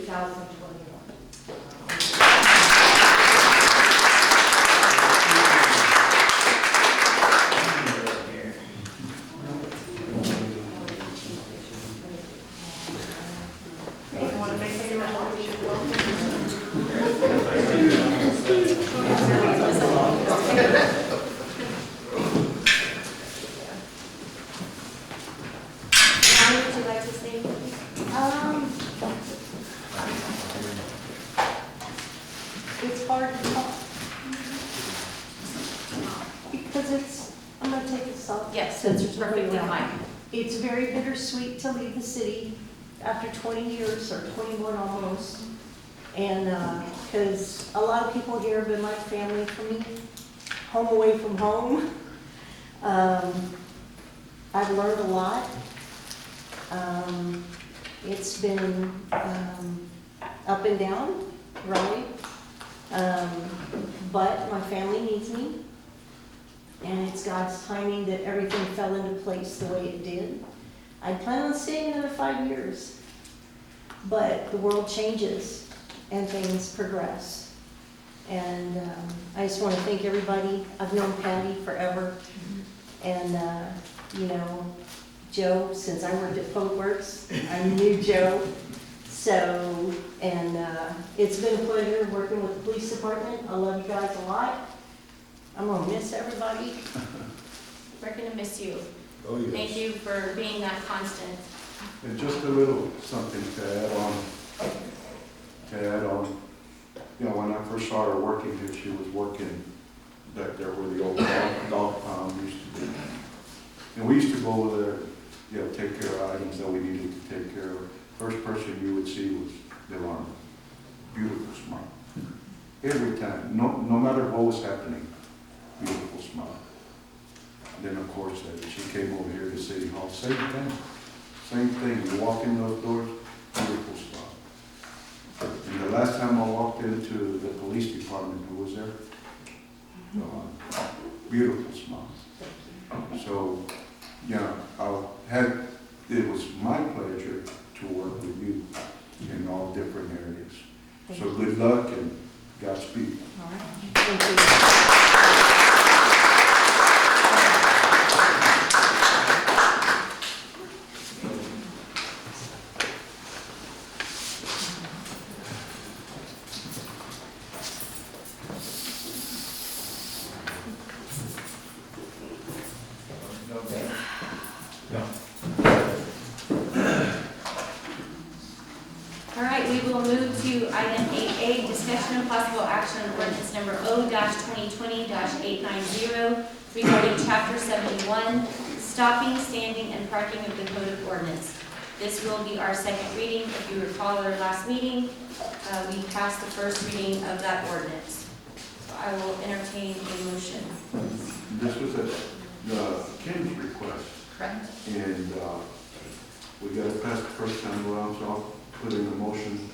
2021. It's hard to talk. Because I'm going to take this off. Yes, Since it's it's perfectly really loud. fine. It's very bittersweet to leave the city after 20 years, or 21 almost. And because a lot of people here have been like family for me, home away from home. I've learned a lot. It's been up and down, right? But my family needs me. And it's God's timing that everything fell into place the way it did. I plan on staying another 5 years. But the world changes and things progress. And I just want to thank everybody. I've known Patty forever. And, you know, Joe, since I worked at Pope Works, I knew Joe. So, and it's been a pleasure working with the police department. I love you guys a lot. I'm gonna miss everybody. We're gonna miss you. Oh, yes. Thank you for being that constant. And just a little something to add on. You know, when I first saw her working here, she was working back there where the old dog pound used to be. And we used to go over there, you know, take care of items that we needed to take care of. First person you would see was Yolanda. Beautiful smile. Every time, no matter what was happening, beautiful smile. And then of course, she came over here to City Hall, same thing. You walk in those doors, beautiful smile. And the last time I walked into the police department, who was there? Beautiful smile. So, yeah, it was my pleasure to work with you in all different areas. So good luck and Godspeed. All right. Thank you. All right, we will move to item 8A, discussion and possible action on ordinance number O-2020-890 regarding chapter 71, stopping, standing, and parking of the code of ordinance. This will be our second reading. If you recall our last meeting, we passed the first reading of that ordinance. So I will entertain a motion. This was at Kim's request. Correct. And we got it passed the first time around, so I'll put in a motion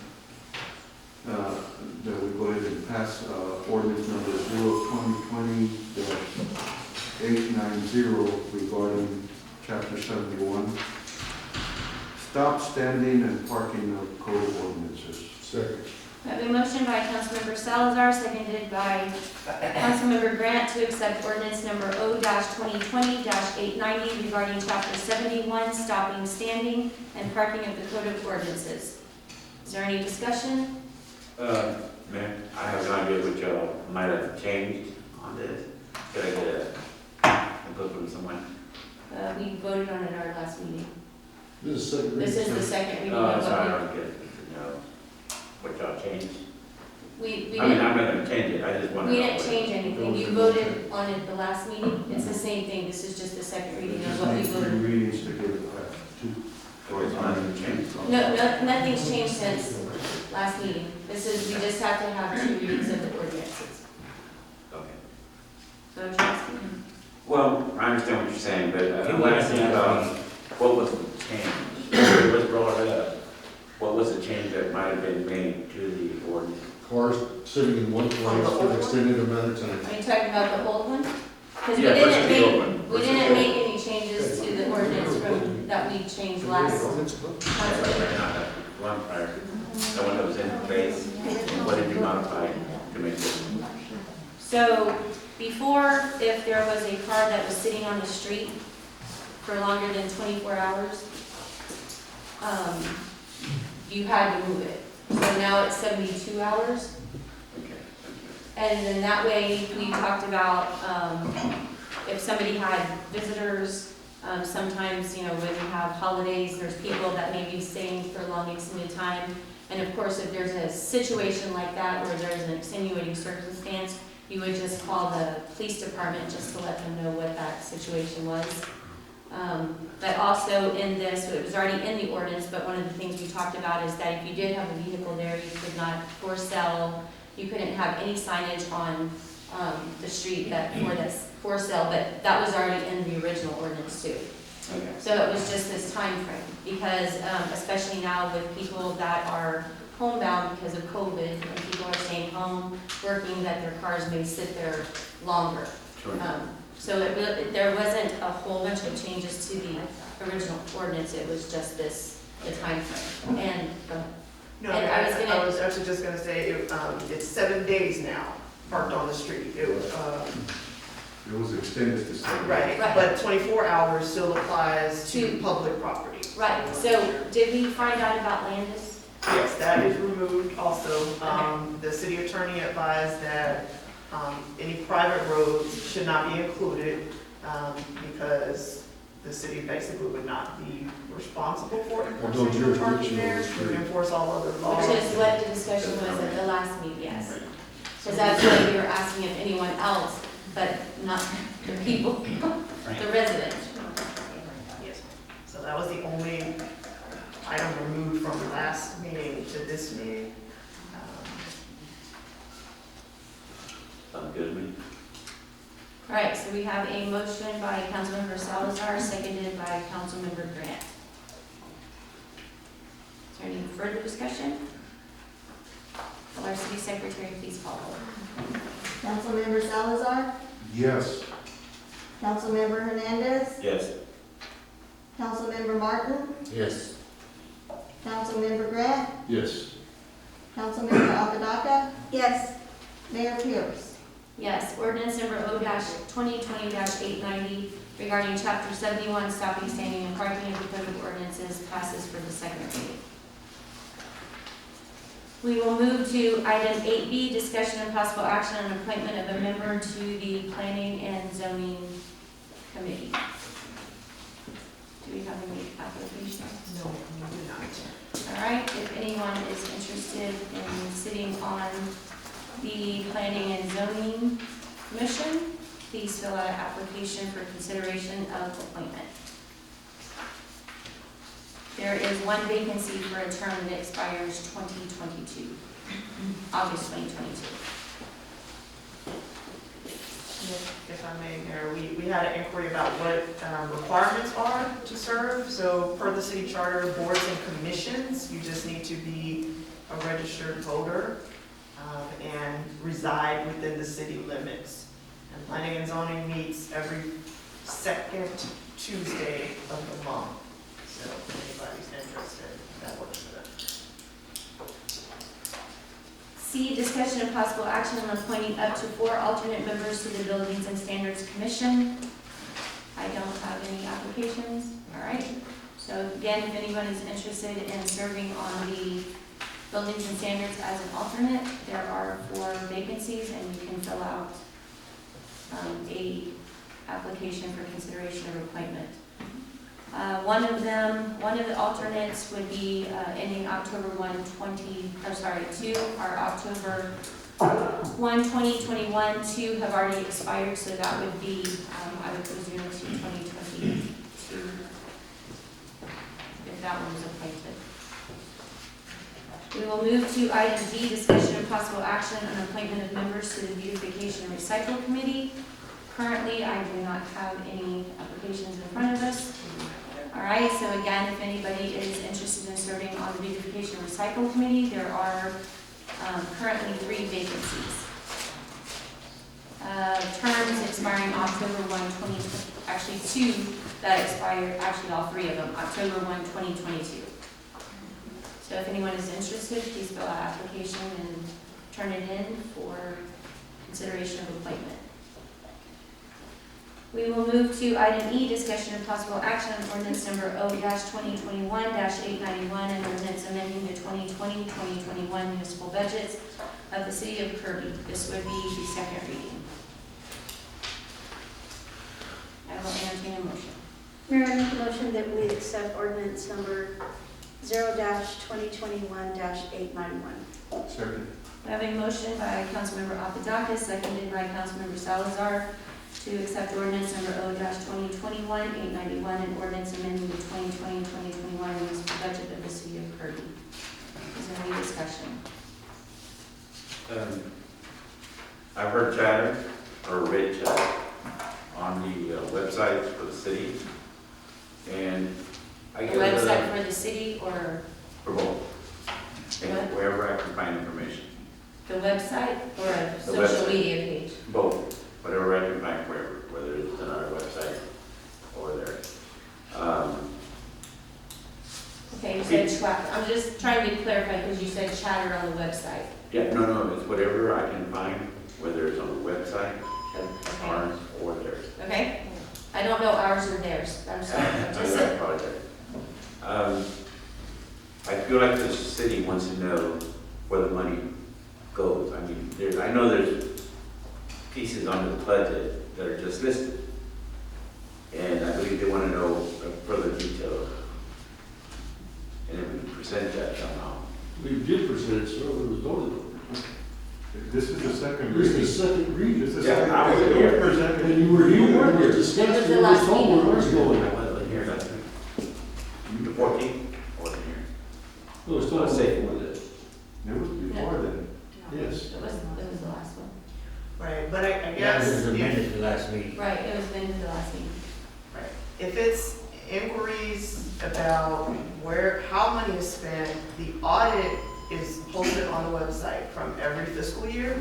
that we go ahead and pass ordinance number 0-2020-890 regarding chapter 71, stop, standing, and parking of code of ordinances. Second. I have a motion by Councilmember Salazar, seconded by Councilmember Grant to accept ordinance number O-2020-890 regarding chapter 71, stopping, standing, and parking of the code of ordinances. Is there any discussion? Man, I have no idea what y'all might have changed on this. Could I get a input from someone? We voted on it our last meeting. This is second This is the second reading Oh, of sorry, I what don't get, what y'all changed. we I mean, didn't, I'm not gonna change it, I just want to we know. didn't change anything. You voted on it the last meeting. It's the same thing. This is just the second reading of what we Three voted. readings to get it passed. So it's not gonna change. No, nothing's changed since last meeting. This is, we just have to have 2 readings of the ordinances. Okay. So, Chelsea? Well, I understand what you're saying, but I'm What asking is about what was the change? It was brought up. What was the change that might have been made to the ordinance? Cars sitting in one place for an extended amount of time. Are you talking about the old one? Because Yeah, versus the old one. we Versus didn't the old make any changes to the ordinance from, that we changed last. Right, not that one prior. The one that was in place? What did you modify to make it? So before, if there was a car that was sitting on the street for longer than 24 hours, you had to move it. So now it's 72 hours. Okay. And then that way, we talked about, if somebody had visitors, sometimes, you know, when we have holidays, there's people that may be staying for a long extended time. And of course, if there's a situation like that where there's an extenuating circumstance, you would just call the police department just to let them know what that situation was. But also in this, it was already in the ordinance, but one of the things we talked about is that if you did have a vehicle there, you could not for sale, you couldn't have any signage on the street that for this for sale, but that was already in the original ordinance too. Okay. So it was just this time frame, because especially now with people that are homebound because of COVID, and people are staying home, working, that their cars may sit there longer. Sure. So there wasn't a whole bunch of changes to the original ordinance, it was just this, the time frame. And, No, And I was gonna- I was actually just gonna say, it's 7 days now parked on the street. It was, It was extended to 7 right, Right. but 24 hours still applies to To- public property. right, so did we find out about Landis? Yes, that is removed also. The city attorney advised that any private roads should not be included because the city basically would not be responsible for Although enforcing the parking jurisdiction there. is We would enforce all other laws. Which is what the discussion was at the last meeting, yes. Because that's why we were asking if anyone else, but not the people, the residents. Yes. So that was the only item removed from the last meeting to this meeting. Sounds good to me. All right, so we have a motion by Councilmember Salazar, seconded by Councilmember Grant. Is there any further discussion? Will our city secretary please call roll? Councilmember Salazar, Yes. Councilmember Hernandez, Yes. Councilmember Martin, Yes. Councilmember Grant, Yes. Councilmember Apadaka. Yes. Mayor Pierce. Yes, ordinance number O-2020-890 regarding chapter 71, stopping, standing, and parking of the code of ordinances passes for the second reading. We will move to item 8B, discussion and possible action on appointment of a member to the planning and zoning committee. Do we have any applications? No, we do not. All right, if anyone is interested in sitting on the Planning and Zoning Commission, please fill out an application for consideration of appointment. There is one vacancy for a term that expires 2022, August 2022. If I may, Mayor, we had an inquiry about what requirements are to serve. So per the city charter, boards and commissions, you just need to be a registered voter and reside within the city limits. And planning and zoning meets every second Tuesday of the month. So if anybody's interested, that works for them. C, discussion and possible action on appointing up to 4 alternate members to the Buildings and Standards Commission. I don't have any applications. All right. So again, if anyone is interested in serving on the Buildings and Standards as an alternate, there are 4 vacancies, and you can fill out a application for consideration of appointment. One of the alternates would be ending October 2, our October 1, 2021, 2 have already expired, so that would be, I would presume, to 2022, if that one was appointed. We will move to item D, discussion and possible action on appointment of members to the Beautification and Recycle Committee. Currently, I do not have any applications in front of us. All right, so again, if anybody is interested in serving on the Beautification and Recycle Committee, there are currently 3 vacancies. Terms expiring October 1, 2020, actually 2 that expired, actually all 3 of them, October 1, 2022. So So if anyone is interested, please fill out application and turn it in for consideration of appointment. We will move to item E, discussion of possible action on ordinance number O-2021-891 and ordinance amending the 2020-2021 municipal budgets of the city of Kirby. This would be the second reading. I will entertain a motion. Mayor, I make a motion that we accept ordinance number 0-2021-891. Second. We have a motion by Councilmember Apodaca, seconded by Councilmember Salazar, to accept ordinance number O-2021-891 and ordinance amending the 2020-2021 municipal budget of the city of Kirby. Is there any discussion? I've heard chatter, or read chatter, on the websites for the city, and I The get website for the city or for both, and wherever I can find information, the website or a The social website. media page? both, whatever I can find, wherever, whether it's on our website or there. Okay, you said I'm just trying to clarify because you said chatter on the website. Yeah, no, it's whatever I can find, whether it's on the website, Okay. ours, or theirs. Okay? I don't know ours or theirs. I'm sorry. I Just apologize. I feel like the city wants to know where the money goes. I mean, I know there's pieces under the budget that are just listed. And I believe they want to know further detail. And if we can present that somehow. We did present it, so it was voted on. This is the second This is reading. the second reading. This is the Yeah, second. I was it here. presented. And you were here, it was discussed, It was the you were last told meeting. where it was going. I wasn't here, that's the 14th, wasn't here. It was told Let's say. before that. It was before then. Yes. It was the last one. Right, but I guess if, the last meeting. Right, it was been the last meeting. right, if it's inquiries about how money is spent, the audit is posted on the website from every fiscal year.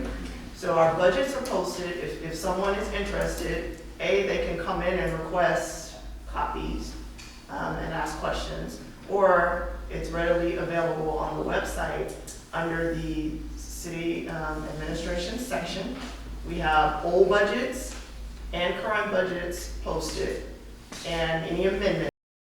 So our budgets are posted. If someone is interested, they can come in and request copies and ask questions, or it's readily available on the website under the city administration section. We have old budgets and current budgets posted, and any amendments